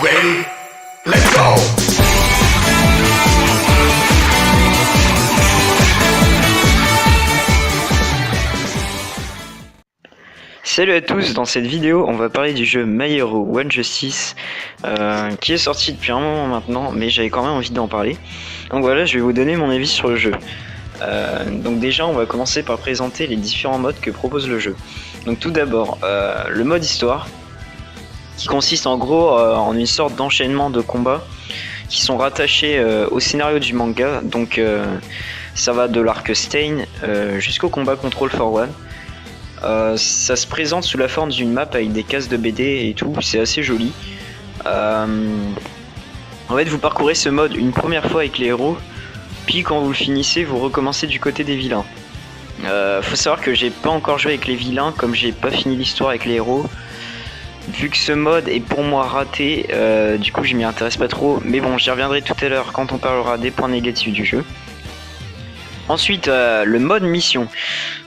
Ready? Let's go! Salut à tous, dans cette vidéo on va parler du jeu My Hero One Justice qui est sorti depuis un moment maintenant, mais j'avais quand même envie d'en parler. Donc voilà, je vais vous donner mon avis sur le jeu. Donc déjà on va commencer par présenter les différents modes que propose le jeu. Donc tout d'abord le mode histoire, qui consiste en gros en une sorte d'enchaînement de combats qui sont rattachés au scénario du manga. Donc ça va de l'arc Stain jusqu'au combat Control for One. Ça se présente sous la forme d'une map avec des cases de BD et tout, c'est assez joli. En fait, vous parcourez ce mode une première fois avec les héros, puis quand vous le finissez, vous recommencez du côté des vilains. Faut savoir que j'ai pas encore joué avec les vilains, comme j'ai pas fini l'histoire avec les héros. Vu que ce mode est pour moi raté, du coup je m'y intéresse pas trop, mais bon, j'y reviendrai tout à l'heure quand on parlera des points négatifs du jeu. Ensuite, le mode mission.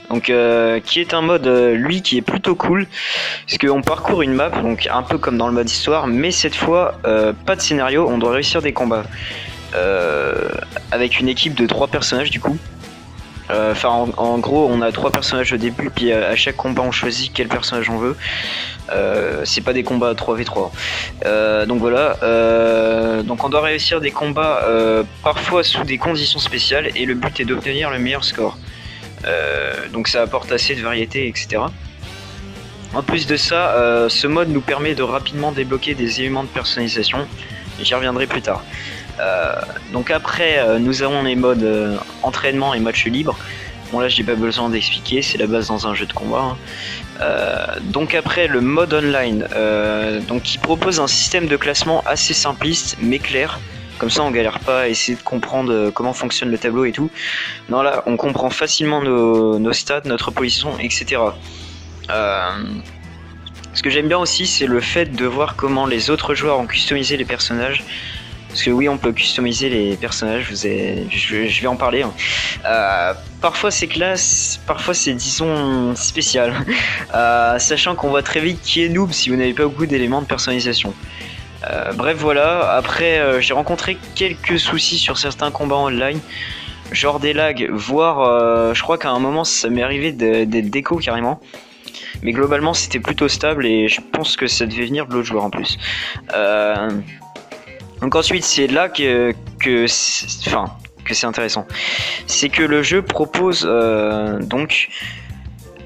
Donc qui est un mode lui qui est plutôt cool, parce qu'on parcourt une map, donc un peu comme dans le mode histoire, mais cette fois pas de scénario, on doit réussir des combats avec une équipe de 3 personnages du coup. En gros on a 3 personnages au début, puis à chaque combat on choisit quel personnage on veut. C'est pas des combats 3v3. Donc voilà, donc on doit réussir des combats parfois sous des conditions spéciales, et le but est d'obtenir le meilleur score. Donc ça apporte assez de variété, etc. En plus de ça, ce mode nous permet de rapidement débloquer des éléments de personnalisation, j'y reviendrai plus tard. Donc après nous avons les modes entraînement et match libre. Bon là j'ai pas besoin d'expliquer, c'est la base dans un jeu de combat. Donc après le mode online, donc qui propose un système de classement assez simpliste mais clair. Comme ça on galère pas à essayer de comprendre comment fonctionne le tableau et tout. Non, là on comprend facilement nos stats, notre position, etc. Ce que j'aime bien aussi, c'est le fait de voir comment les autres joueurs ont customisé les personnages. Parce que oui, on peut customiser les personnages, je vais en parler. Parfois c'est classe, parfois c'est disons spécial. Sachant qu'on voit très vite qui est noob si vous n'avez pas beaucoup d'éléments de personnalisation. Bref voilà, après j'ai rencontré quelques soucis sur certains combats online, genre des lags, voire je crois qu'à un moment ça m'est arrivé d'être déco carrément. Mais globalement c'était plutôt stable et je pense que ça devait venir de l'autre joueur en plus. Donc ensuite c'est là que c'est intéressant. C'est que le jeu propose donc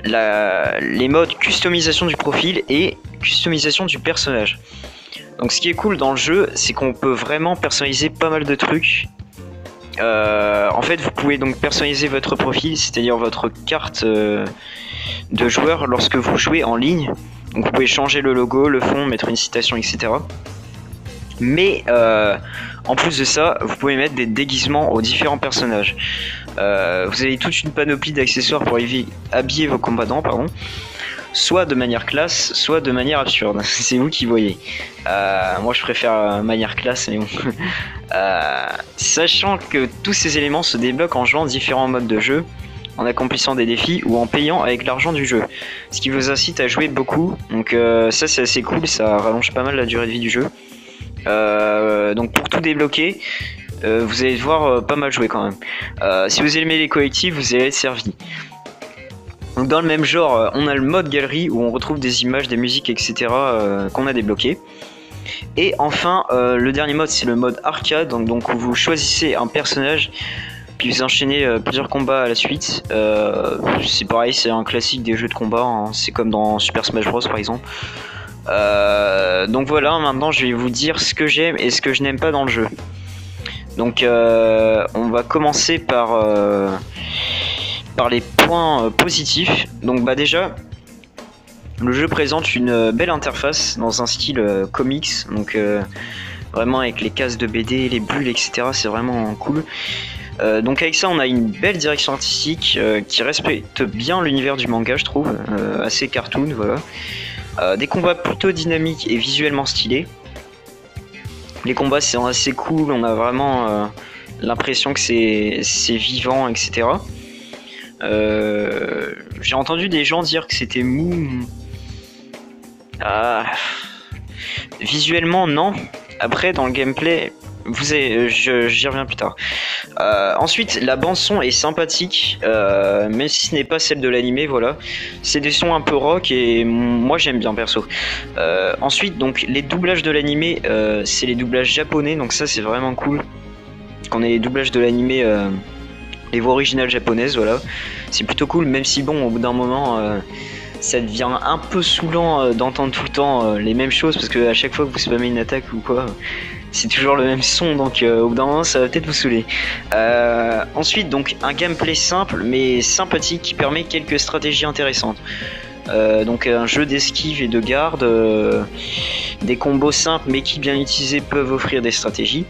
les modes customisation du profil et customisation du personnage. Donc ce qui est cool dans le jeu, c'est qu'on peut vraiment personnaliser pas mal de trucs. En fait vous pouvez donc personnaliser votre profil, c'est-à-dire votre carte de joueur lorsque vous jouez en ligne. Donc vous pouvez changer le logo, le fond, mettre une citation, etc. Mais en plus de ça, vous pouvez mettre des déguisements aux différents personnages. Vous avez toute une panoplie d'accessoires pour habiller vos combattants, soit de manière classe, soit de manière absurde. C'est vous qui voyez. Moi je préfère manière classe, mais bon. Sachant que tous ces éléments se débloquent en jouant différents modes de jeu, en accomplissant des défis ou en payant avec l'argent du jeu. Ce qui vous incite à jouer beaucoup. Donc ça c'est assez cool, ça rallonge pas mal la durée de vie du jeu. Donc pour tout débloquer, vous allez devoir pas mal jouer quand même. Si vous aimez les collectifs, vous allez être servi. Donc dans le même genre, on a le mode galerie où on retrouve des images, des musiques, etc. Qu'on a débloquées. Et enfin, le dernier mode, c'est le mode arcade, donc où vous choisissez un personnage, puis vous enchaînez plusieurs combats à la suite. C'est pareil, c'est un classique des jeux de combat, hein. C'est comme dans Super Smash Bros par exemple. Donc voilà, maintenant je vais vous dire ce que j'aime et ce que je n'aime pas dans le jeu. Donc on va commencer par les points positifs. Donc bah déjà, le jeu présente une belle interface dans un style comics, donc vraiment avec les cases de BD, les bulles, etc. C'est vraiment cool. Donc avec ça on a une belle direction artistique qui respecte bien l'univers du manga, je trouve, assez cartoon, voilà. Des combats plutôt dynamiques et visuellement stylés. Les combats c'est assez cool, on a vraiment l'impression que c'est vivant, etc. J'ai entendu des gens dire que c'était mou. Visuellement non, après dans le gameplay, j'y reviens plus tard. Ensuite, la bande son est sympathique, même si ce n'est pas celle de l'animé, voilà. C'est des sons un peu rock et moi j'aime bien perso. Ensuite, donc les doublages de l'animé, c'est les doublages japonais, donc ça c'est vraiment cool. Qu'on ait les doublages de l'animé, les voix originales japonaises, voilà. C'est plutôt cool, même si bon, au bout d'un moment, ça devient un peu saoulant d'entendre tout le temps les mêmes choses, parce que à chaque fois que vous spammez une attaque ou quoi, c'est toujours le même son, donc au bout d'un moment ça va peut-être vous saouler. Ensuite, donc un gameplay simple mais sympathique qui permet quelques stratégies intéressantes. Donc un jeu d'esquive et de garde, des combos simples mais qui bien utilisés peuvent offrir des stratégies.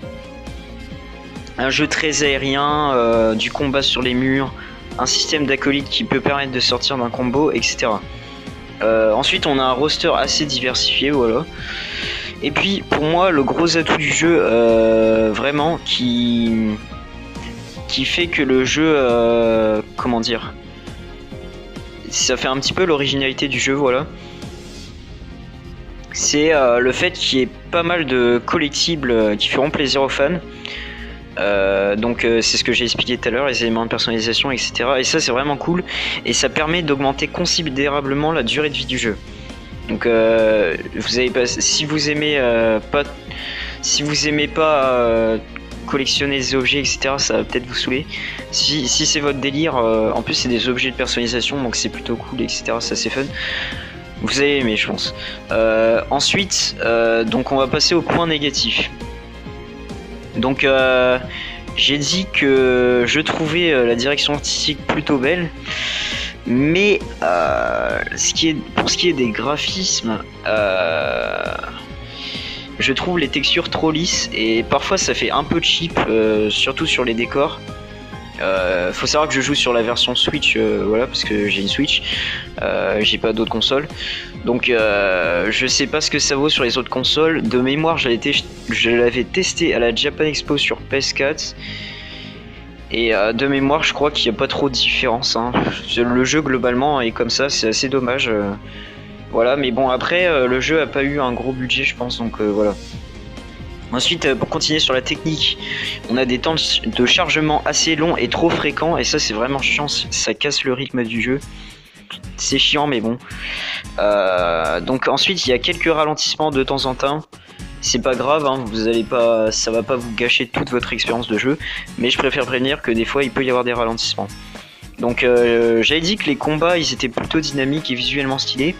Un jeu très aérien, du combat sur les murs, un système d'acolyte qui peut permettre de sortir d'un combo, etc. Ensuite, on a un roster assez diversifié, voilà. Et puis, pour moi, le gros atout du jeu, vraiment, qui fait que le jeu, comment dire, ça fait un petit peu l'originalité du jeu, voilà. C'est le fait qu'il y ait pas mal de collectibles qui feront plaisir aux fans. Donc c'est ce que j'ai expliqué tout à l'heure, les éléments de personnalisation, etc. Et ça c'est vraiment cool et ça permet d'augmenter considérablement la durée de vie du jeu. Donc vous avez pas, si vous aimez pas collectionner des objets, etc., ça va peut-être vous saouler. Si c'est votre délire, en plus c'est des objets de personnalisation, donc c'est plutôt cool, etc. Ça c'est fun. Vous allez aimer, je pense. Ensuite, donc on va passer au point négatif. Donc j'ai dit que je trouvais la direction artistique plutôt belle, mais pour ce qui est des graphismes, je trouve les textures trop lisses et parfois ça fait un peu cheap, surtout sur les décors. Faut savoir que je joue sur la version Switch, voilà, parce que j'ai une Switch, j'ai pas d'autres consoles, donc je sais pas ce que ça vaut sur les autres consoles. De mémoire, je l'avais testé à la Japan Expo sur PS4, et de mémoire, je crois qu'il n'y a pas trop de différence, hein. Le jeu globalement est comme ça, c'est assez dommage, voilà, mais bon, après, le jeu a pas eu un gros budget, je pense, donc voilà. Ensuite, pour continuer sur la technique, on a des temps de chargement assez longs et trop fréquents, et ça c'est vraiment chiant, ça casse le rythme du jeu. C'est chiant, mais bon. Donc ensuite, il y a quelques ralentissements de temps en temps. C'est pas grave, hein, ça va pas vous gâcher toute votre expérience de jeu, mais je préfère prévenir que des fois il peut y avoir des ralentissements. Donc j'avais dit que les combats ils étaient plutôt dynamiques et visuellement stylés.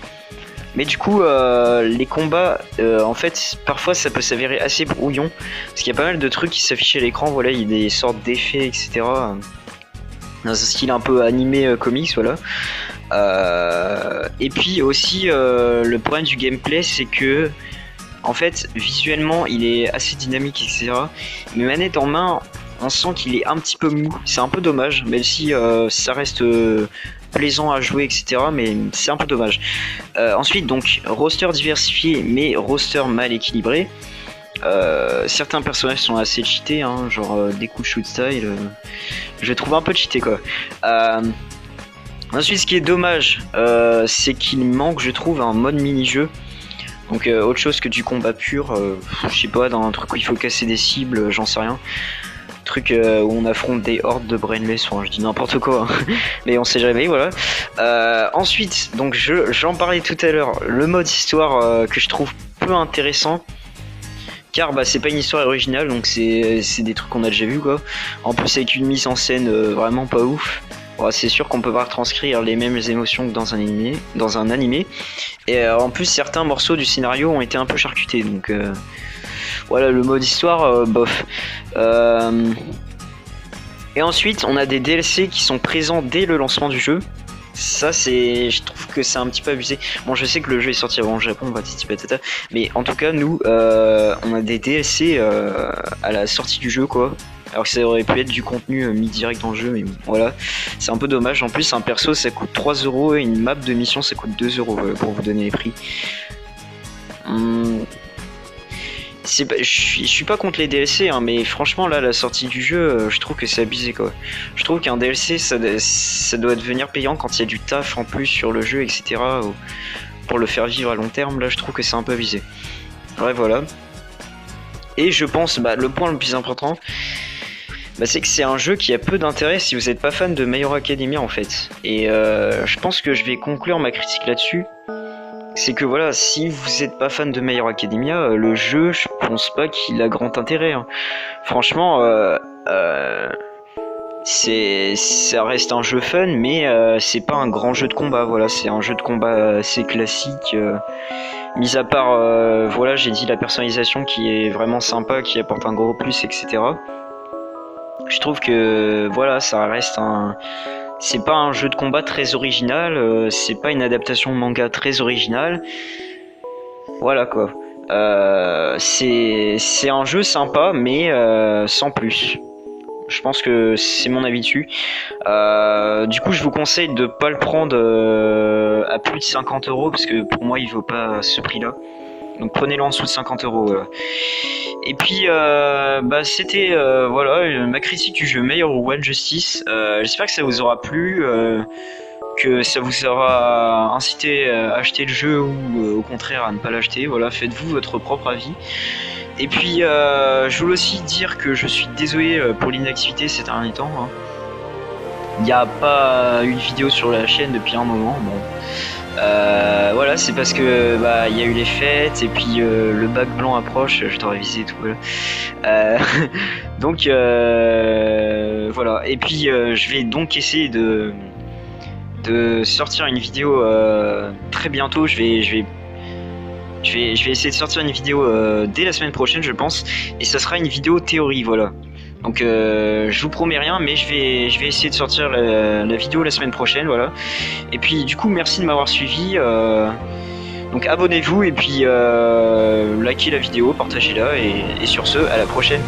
Mais du coup, les combats, en fait, parfois ça peut s'avérer assez brouillon, parce qu'il y a pas mal de trucs qui s'affichent à l'écran, voilà, il y a des sortes d'effets, etc. Dans un style un peu animé comics, voilà. Et puis aussi, le problème du gameplay, c'est que, en fait, visuellement, il est assez dynamique, etc. Mais manette en main, on sent qu'il est un petit peu mou, c'est un peu dommage, même si ça reste plaisant à jouer, etc. Mais c'est un peu dommage. Ensuite, donc, roster diversifié, mais roster mal équilibré. Certains personnages sont assez cheatés, hein, genre des coups de shoot style. Je trouve un peu cheaté, quoi. Ensuite, ce qui est dommage, c'est qu'il manque, je trouve, un mode mini-jeu. Donc, autre chose que du combat pur. Je sais pas, dans un truc où il faut casser des cibles, j'en sais rien. Truc où on affronte des hordes de brainless, enfin, je dis n'importe quoi, hein. Mais on sait jamais, voilà. Ensuite, donc j'en parlais tout à l'heure, le mode histoire que je trouve peu intéressant, car bah, c'est pas une histoire originale, donc c'est des trucs qu'on a déjà vu, quoi. En plus avec une mise en scène vraiment pas ouf. Bon, c'est sûr qu'on peut pas retranscrire les mêmes émotions que dans un animé. Et en plus certains morceaux du scénario ont été un peu charcutés, donc voilà, le mode histoire, bof. Et ensuite, on a des DLC qui sont présents dès le lancement du jeu. Ça, je trouve que c'est un petit peu abusé. Bon, je sais que le jeu est sorti avant au Japon, patata, mais en tout cas, nous, on a des DLC à la sortie du jeu, quoi. Alors que ça aurait pu être du contenu mis direct dans le jeu, mais bon, voilà, c'est un peu dommage. En plus, un perso ça coûte 3€ et une map de mission ça coûte 2€ pour vous donner les prix. Je suis pas contre les DLC, hein, mais franchement là la sortie du jeu, je trouve que c'est abusé, quoi. Je trouve qu'un DLC ça doit devenir payant quand il y a du taf en plus sur le jeu, etc. Pour le faire vivre à long terme. Là je trouve que c'est un peu abusé. Ouais, voilà. Et je pense, le point le plus important, c'est que c'est un jeu qui a peu d'intérêt si vous n'êtes pas fan de My Hero Academia en fait. Et je pense que je vais conclure ma critique là-dessus. C'est que voilà, si vous n'êtes pas fan de My Hero Academia, le jeu, je pense pas qu'il a grand intérêt. Hein. Franchement, ça reste un jeu fun, mais c'est pas un grand jeu de combat. Voilà, c'est un jeu de combat assez classique. Mis à part, voilà, j'ai dit la personnalisation qui est vraiment sympa, qui apporte un gros plus, etc. Je trouve que voilà, ça reste c'est pas un jeu de combat très original, c'est pas une adaptation manga très originale. Voilà quoi. C'est un jeu sympa, mais sans plus. Je pense que c'est mon avis dessus. Du coup, je vous conseille de pas le prendre à plus de 50€, parce que pour moi, il vaut pas ce prix-là. Donc prenez-le en dessous de 50€. Voilà. Et puis c'était voilà ma critique du jeu My Hero One Justice. J'espère que ça vous aura plu, que ça vous aura incité à acheter le jeu ou au contraire à ne pas l'acheter. Voilà, faites-vous votre propre avis. Et puis je voulais aussi dire que je suis désolé pour l'inactivité ces derniers temps. Hein. Il n'y a pas eu de vidéo sur la chaîne depuis un moment. Bon. Voilà, c'est parce que il y a eu les fêtes et puis le bac blanc approche, je dois réviser tout. Voilà. Donc voilà. Et puis je vais donc essayer de sortir une vidéo très bientôt. Je vais essayer de sortir une vidéo dès la semaine prochaine, je pense, et ça sera une vidéo théorie, voilà. Donc je vous promets rien, mais je vais essayer de sortir la vidéo la semaine prochaine, voilà. Et puis du coup, merci de m'avoir suivi. Donc abonnez-vous et puis likez la vidéo, partagez-la et sur ce, à la prochaine.